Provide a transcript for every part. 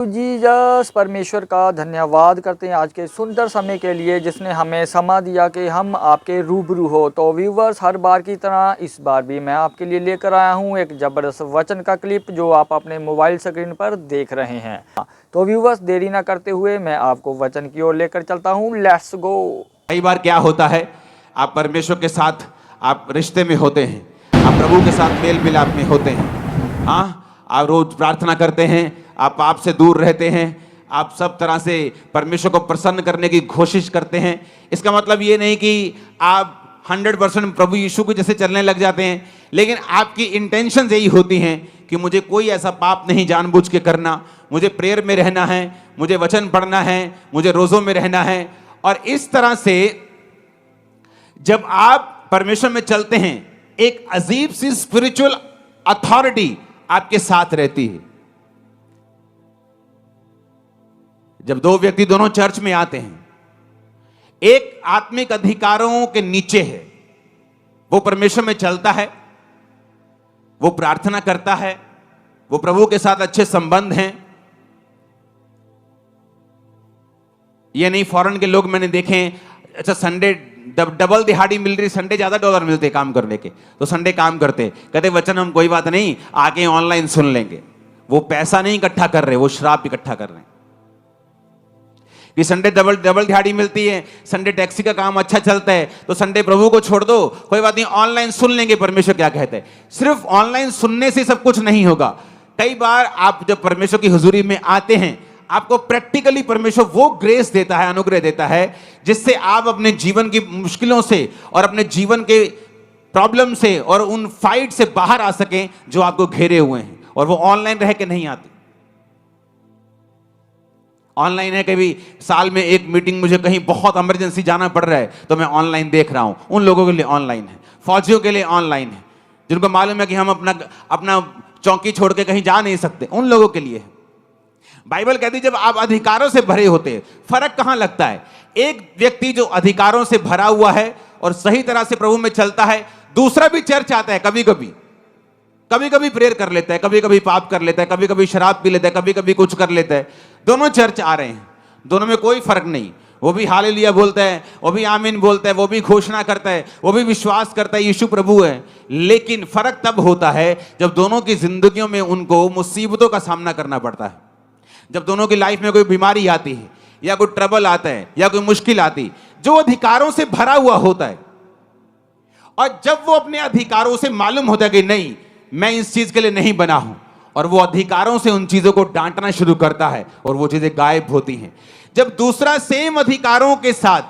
Jesus परमेश्वर का धन्यवाद करते हैं आज के सुंदर समय के लिए जिसने हमें समा दिया कि हम आपके रूबरू हो। तो व्यूवर्स, हर बार की तरह इस बार भी मैं आपके लिए लेकर आया हूं एक ज़बरदस्त वचन का क्लिप जो आप अपने मोबाइल स्क्रीन पर देख रहे हैं। तो व्यूवर्स, देरी ना करते हुए मैं आपको वचन की ओर लेकर चलता हूँ। Let's go. कई बार क्या होता है, आप परमेश्वर के साथ आप रिश्ते में होते हैं, आप प्रभु के साथ मेल मिलाप में होते हैं। हाँ, आप रोज प्रार्थना करते हैं, आप पाप से दूर रहते हैं, आप सब तरह से परमेश्वर को प्रसन्न करने की कोशिश करते हैं। इसका मतलब ये नहीं कि आप 100% प्रभु यीशु को जैसे चलने लग जाते हैं, लेकिन आपकी इंटेंशन यही होती हैं कि मुझे कोई ऐसा पाप नहीं जानबूझ के करना, मुझे प्रेयर में रहना है, मुझे वचन पढ़ना है, मुझे रोज़ों में रहना है। और इस तरह से जब आप परमेश्वर में चलते हैं, एक अजीब सी स्पिरिचुअल अथॉरिटी आपके साथ रहती है। जब दो व्यक्ति दोनों चर्च में आते हैं, एक आत्मिक अधिकारों के नीचे है, वो परमेश्वर में चलता है, वो प्रार्थना करता है, वो प्रभु के साथ अच्छे संबंध हैं। ये नहीं, फॉरेन के लोग मैंने देखे हैं, अच्छा संडे डबल दिहाड़ी मिल रही, संडे ज्यादा डॉलर मिलते काम करने के, तो संडे काम करते, कहते वचन हम कोई बात नहीं आके ऑनलाइन सुन लेंगे। वो पैसा नहीं इकट्ठा कर रहे, वो श्राप इकट्ठा कर रहे हैं कि संडे डबल दिहाड़ी मिलती है, संडे टैक्सी का काम अच्छा चलता है, तो संडे प्रभु को छोड़ दो, कोई बात नहीं ऑनलाइन सुन लेंगे परमेश्वर क्या कहते हैं। सिर्फ ऑनलाइन सुनने से सब कुछ नहीं होगा। कई बार आप जब परमेश्वर की हुजूरी में आते हैं, आपको प्रैक्टिकली परमेश्वर वो ग्रेस देता है, अनुग्रह देता है, जिससे आप अपने जीवन की मुश्किलों से और अपने जीवन के प्रॉब्लम से और उन फाइट से बाहर आ सकें जो आपको घेरे हुए हैं। और वो ऑनलाइन रह के नहीं आते। ऑनलाइन है, कभी साल में एक मीटिंग, मुझे कहीं बहुत इमरजेंसी जाना पड़ रहा है तो मैं ऑनलाइन देख रहा हूं। उन लोगों के लिए ऑनलाइन है, फौजियों के लिए ऑनलाइन है, जिनको मालूम है कि हम अपना चौकी छोड़ के कहीं जा नहीं सकते, उन लोगों के लिए है। बाइबल कहती है जब आप अधिकारों से भरे होते हैं, फर्क कहां लगता है? एक व्यक्ति जो अधिकारों से भरा हुआ है और सही तरह से प्रभु में चलता है, दूसरा भी चर्च आता है, कभी कभी प्रेयर कर लेता है, कभी कभी पाप कर लेता है, कभी कभी शराब पी लेता है, कभी कभी कुछ कर लेता है। दोनों चर्च आ रहे हैं, दोनों में कोई फर्क नहीं। वो भी हालेलुया बोलता है, वो भी आमीन बोलता है, वो भी घोषणा करता है, वो भी विश्वास करता है यीशु प्रभु है। लेकिन फर्क तब होता है जब दोनों की जिंदगियों में उनको मुसीबतों का सामना करना पड़ता है। जब दोनों की लाइफ में कोई बीमारी आती है या कोई ट्रबल आता है या कोई मुश्किल आती, जो अधिकारों से भरा हुआ होता है, और जब वो अपने अधिकारों से मालूम होता है कि नहीं, मैं इस चीज के लिए नहीं बना हूं, और वो अधिकारों से उन चीजों को डांटना शुरू करता है और वो चीजें गायब होती हैं। जब दूसरा सेम अधिकारों के साथ,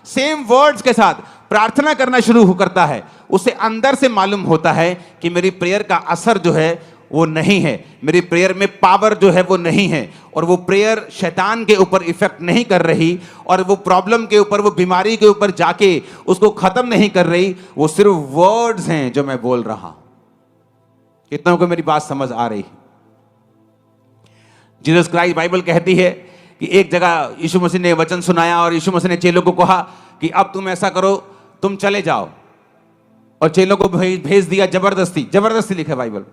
सेम वर्ड्स के साथ प्रार्थना करना शुरू करता है, उसे अंदर से मालूम होता है कि मेरी प्रेयर का असर जो है वो नहीं है, मेरी प्रेयर में पावर जो है वो नहीं है, और वो प्रेयर शैतान के ऊपर इफेक्ट नहीं कर रही, और वो प्रॉब्लम के ऊपर, वो बीमारी के ऊपर जाके उसको खत्म नहीं कर रही। वो सिर्फ वर्ड्स हैं जो मैं बोल रहा हूं। कितनों को मेरी बात समझ आ रही है? जीसस क्राइस्ट, बाइबल कहती है कि एक जगह यीशु मसीह ने वचन सुनाया और यीशु मसीह ने चेलों को कहा कि अब तुम ऐसा करो, तुम चले जाओ, और चेलों को भेज दिया। जबरदस्ती लिखा है बाइबल,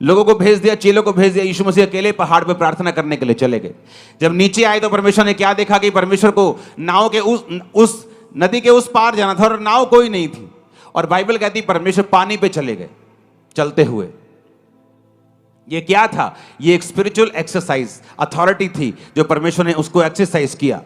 लोगों को भेज दिया, चेलों को भेज दिया। यीशु मसीह अकेले पहाड़ पर प्रार्थना करने के लिए चले गए। जब नीचे आए तो परमेश्वर ने क्या देखा कि परमेश्वर को नाव के उस नदी के उस पार जाना था और नाव कोई नहीं थी, और बाइबल कहती परमेश्वर पानी पे चले गए चलते हुए। ये क्या था? ये एक स्पिरिचुअल एक्सरसाइज, अथॉरिटी थी जो परमेश्वर ने उसको एक्सरसाइज किया।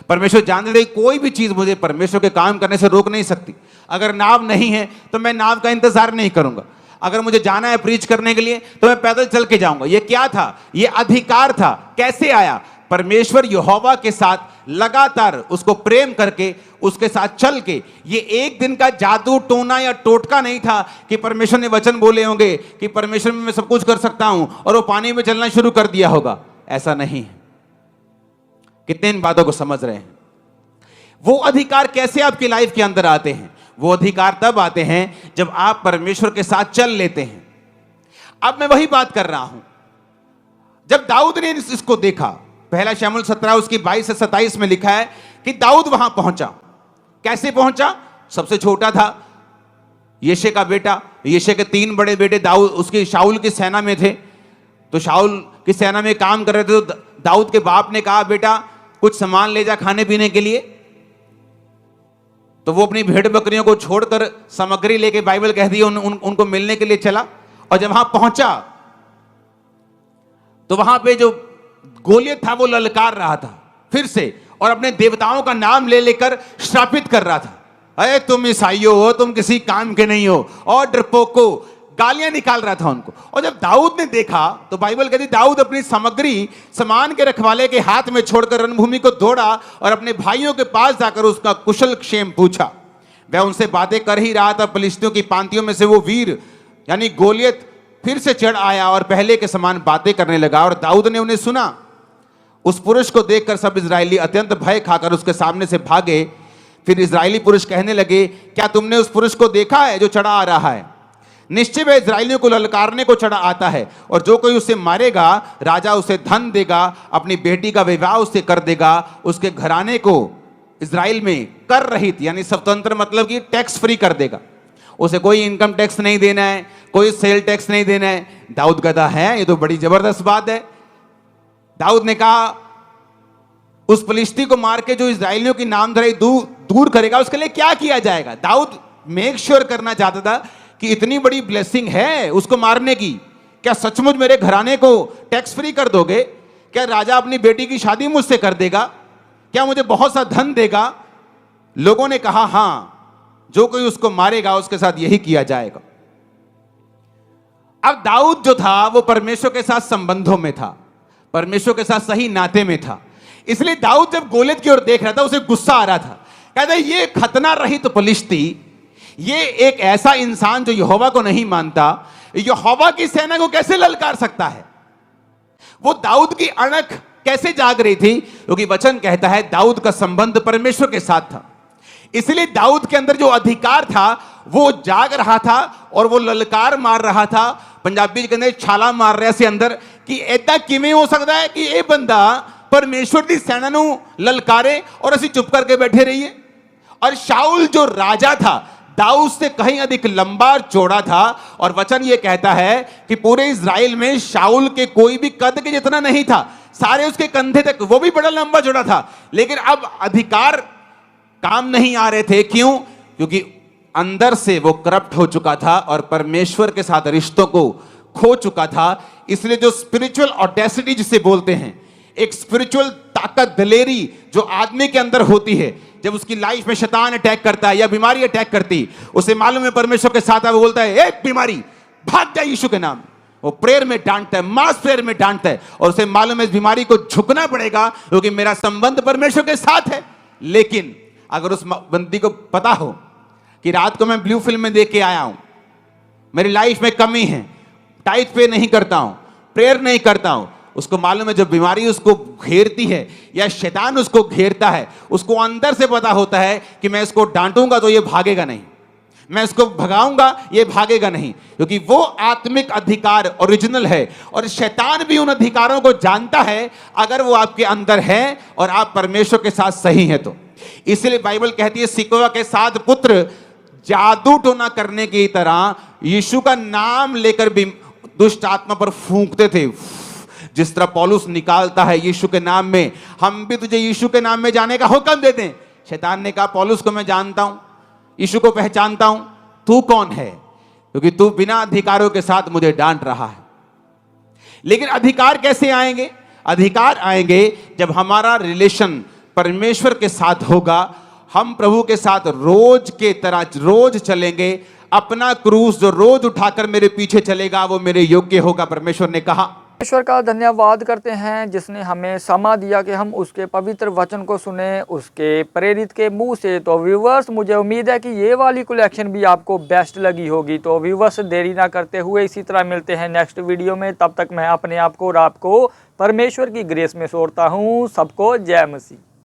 परमेश्वर जानते थे कोई भी चीज मुझे परमेश्वर के काम करने से रोक नहीं सकती। अगर नाव नहीं है तो मैं नाव का इंतजार नहीं करूंगा। अगर मुझे जाना है प्रीच करने के लिए तो मैं पैदल चल के जाऊंगा। ये क्या था? ये अधिकार था। कैसे आया? परमेश्वर यहोवा के साथ लगातार उसको प्रेम करके, उसके साथ चल के। ये एक दिन का जादू टोना या टोटका नहीं था कि परमेश्वर ने वचन बोले होंगे कि परमेश्वर में मैं सब कुछ कर सकता हूं और वो पानी में चलना शुरू कर दिया होगा। ऐसा नहीं है। कितने इन बातों को समझ रहे हैं? वो अधिकार कैसे आपकी लाइफ के अंदर आते हैं? वो अधिकार तब आते हैं जब आप परमेश्वर के साथ चल लेते हैं। अब मैं वही बात कर रहा हूं। जब दाऊद ने इसको देखा, पहला शमूएल 17 उसकी 22 से 27 में लिखा है कि दाऊद वहां पहुंचा। कैसे पहुंचा? सबसे छोटा था, यिशै का बेटा। यिशै के 3 बड़े बेटे दाऊद उसकी शाऊल की सेना में थे, तो शाऊल कि सेना में काम कर रहे थे, तो दाऊद के बाप ने कहा बेटा कुछ सामान ले जा खाने पीने के लिए। तो वो अपनी भेड़ बकरियों को छोड़कर सामग्री लेके, बाइबल कहती है उनको मिलने के लिए चला। और जब वहां पहुंचा तो वहां पे जो गोलियत था वो ललकार रहा था फिर से, और अपने देवताओं का नाम ले लेकर श्रापित कर रहा था, अरे तुम ईसाइयों हो, तुम किसी काम के नहीं हो, और डरपोको, गालियां निकाल रहा था उनको। और जब दाऊद ने देखा तो बाइबल कहती दाऊद अपनी सामग्री सामान के रखवाले के हाथ में छोड़कर रणभूमि को दौड़ा और अपने भाइयों के पास जाकर उसका कुशल क्षेम पूछा। वह उनसे बातें कर ही रहा था, फिलिस्तियों की पांतियों में से वो वीर यानी गोलियत फिर से चढ़ आया और पहले के समान बातें करने लगा, और दाऊद ने उन्हें सुना। उस पुरुष को देखकर सब इजरायली अत्यंत भय खाकर उसके सामने से भागे। फिर इजरायली पुरुष कहने लगे, क्या तुमने उस पुरुष को देखा है जो चढ़ा आ रहा है? निश्चय वह इजरायलियों को ललकारने को चढ़ा आता है, और जो कोई उसे मारेगा राजा उसे धन देगा, अपनी बेटी का विवाह उससे कर देगा, उसके घराने को इजराइल में कर रहित यानी स्वतंत्र मतलब कि टैक्स फ्री कर देगा। उसे कोई इनकम टैक्स नहीं देना है, कोई सेल टैक्स नहीं देना है। दाऊद कहता है ये तो बड़ी जबरदस्त बात है। दाऊद ने कहा उस फिलिस्ती को मार के जो इजरायलियों की नामधराई दूर करेगा उसके लिए क्या किया जाएगा। दाऊद मेक श्योर करना चाहता था कि इतनी बड़ी ब्लेसिंग है उसको मारने की, क्या सचमुच मेरे घराने को टैक्स फ्री कर दोगे? क्या राजा अपनी बेटी की शादी मुझसे कर देगा? क्या मुझे बहुत सा धन देगा? लोगों ने कहा हां, जो कोई उसको मारेगा उसके साथ यही किया जाएगा। अब दाऊद जो था वो परमेश्वर के साथ संबंधों में था, परमेश्वर के साथ सही नाते में था। इसलिए दाऊद जब गोलियत की ओर देख रहा था उसे गुस्सा आ रहा था। कहता है ये खतना रहित फिलिस्ती, ये एक ऐसा इंसान जो यहोवा को नहीं मानता, यहोवा की सेना को कैसे ललकार सकता है? वो दाऊद की अणख कैसे जाग रही थी? क्योंकि वचन कहता है दाऊद का संबंध परमेश्वर के साथ था। इसलिए दाऊद के अंदर जो अधिकार था वो जाग रहा था और वो ललकार मार रहा था। पंजाबी के अंदर छाला मार रहा से अंदर कि ऐसा किवें हो सकता है कि ये बंदा परमेश्वर की सेना नूं ललकारे और असीं चुप करके बैठे रहिए। और शाऊल जो राजा था दाऊद से कहीं अधिक लंबा चौड़ा था, और वचन ये कहता है कि पूरे इजराइल में शाऊल के कोई भी कद के जितना नहीं था, सारे उसके कंधे तक, वो भी बड़ा लंबा चौड़ा था। लेकिन अब अधिकार काम नहीं आ रहे थे। क्यों? क्योंकि अंदर से वो करप्ट हो चुका था और परमेश्वर के साथ रिश्तों को खो चुका था। इसलिए जो स्पिरिचुअल ऑडेसिटी जिसे बोलते हैं, एक स्पिरिचुअल ताकत, दलेरी जो आदमी के अंदर होती है, जब उसकी लाइफ में शैतान अटैक करता है या बीमारी अटैक करती, उसे मालूम है परमेश्वर के साथ है, वो बोलता है ए बीमारी भाग जा यीशु के नाम। वो प्रेयर में डांटता है, मास प्रेयर में डांटता है, और उसे मालूम है इस बीमारी को झुकना पड़ेगा क्योंकि मेरा संबंध परमेश्वर के साथ है। लेकिन अगर उस बंदी को पता हो कि रात को मैं ब्लू फिल्म में देख के आया हूं, मेरी लाइफ में कमी है, टाइट पे नहीं करता हूं, प्रेयर नहीं करता हूं, उसको मालूम है जब बीमारी उसको घेरती है या शैतान उसको घेरता है, उसको अंदर से पता होता है कि मैं इसको डांटूंगा तो ये भागेगा नहीं, मैं इसको भगाऊंगा ये भागेगा नहीं, क्योंकि वो आत्मिक अधिकार ओरिजिनल है। और शैतान भी उन अधिकारों को जानता है अगर वो आपके अंदर है और आप परमेश्वर के साथ सही हैं तो। इसलिए बाइबल कहती है सिकोवा के 7 पुत्र जादू टोना करने की तरह यीशु का नाम लेकर भी दुष्ट आत्मा पर फूंकते थे। जिस तरह पौलुस निकालता है यीशु के नाम में, हम भी तुझे यीशु के नाम में जाने का हुक्म देते हैं। शैतान ने कहा पौलुस को मैं जानता हूं, यीशु को पहचानता हूं, तू कौन है? क्योंकि तू बिना अधिकारों के साथ मुझे डांट रहा है। लेकिन अधिकार कैसे आएंगे? अधिकार आएंगे जब हमारा रिलेशन परमेश्वर के साथ होगा। हम प्रभु के साथ रोज के तरह रोज चलेंगे। अपना क्रूस जो रोज उठाकर मेरे पीछे चलेगा वो मेरे योग्य होगा, परमेश्वर ने कहा। ईश्वर का धन्यवाद करते हैं जिसने हमें समा दिया कि हम उसके पवित्र वचन को सुने उसके प्रेरित के मुंह से। तो व्यूवर्स, मुझे उम्मीद है कि ये वाली कलेक्शन भी आपको बेस्ट लगी होगी। तो व्यूवर्स, देरी ना करते हुए इसी तरह मिलते हैं नेक्स्ट वीडियो में। तब तक मैं अपने आप को और आपको परमेश्वर की ग्रेस में छोड़ता हूँ। सबको जय मसीह।